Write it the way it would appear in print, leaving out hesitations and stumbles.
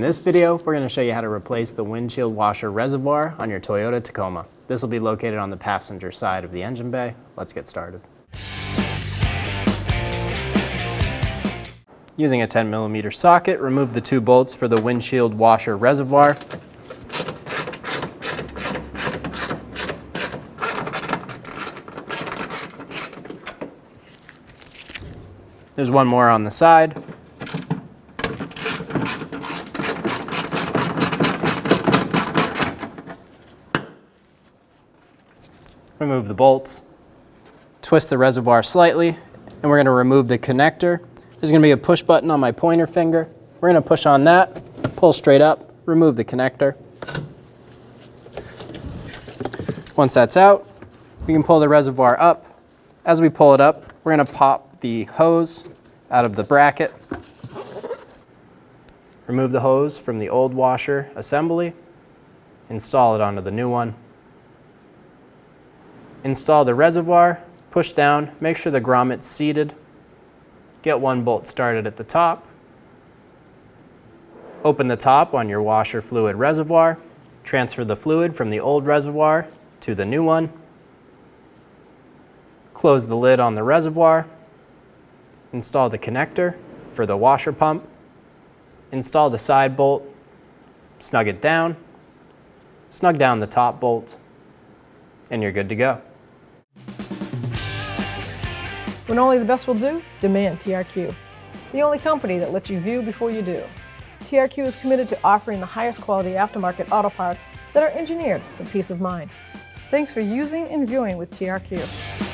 this video, we're going to show you how to replace the windshield washer reservoir on your Toyota Tacoma. This will be located on the passenger side of the engine bay. Let's get started. Using a 10mm socket, remove the two bolts for the windshield washer reservoir. There's one more on the side. Remove the bolts. Twist the reservoir slightly, and we're going to remove the connector. There's going to be a push button on my pointer finger. We're going to push on that, pull straight up, remove the connector. Once that's out, we can pull the reservoir up. As we pull it up, we're going to pop the hose out of the bracket. Remove the hose from the old washer assembly. Install it onto the new one. Install the reservoir, push down, make sure the grommet's seated. Get one bolt started at the top. Open the top on your washer fluid reservoir. Transfer the fluid from the old reservoir to the new one. Close the lid on the reservoir. Install the connector for the washer pump. Install the side bolt. Snug it down. Snug down the top bolt. And you're good to go. When only the best will do, demand TRQ. The only company that lets you view before you do. TRQ is committed to offering the highest quality aftermarket auto parts that are engineered for peace of mind. Thanks for using and viewing with TRQ.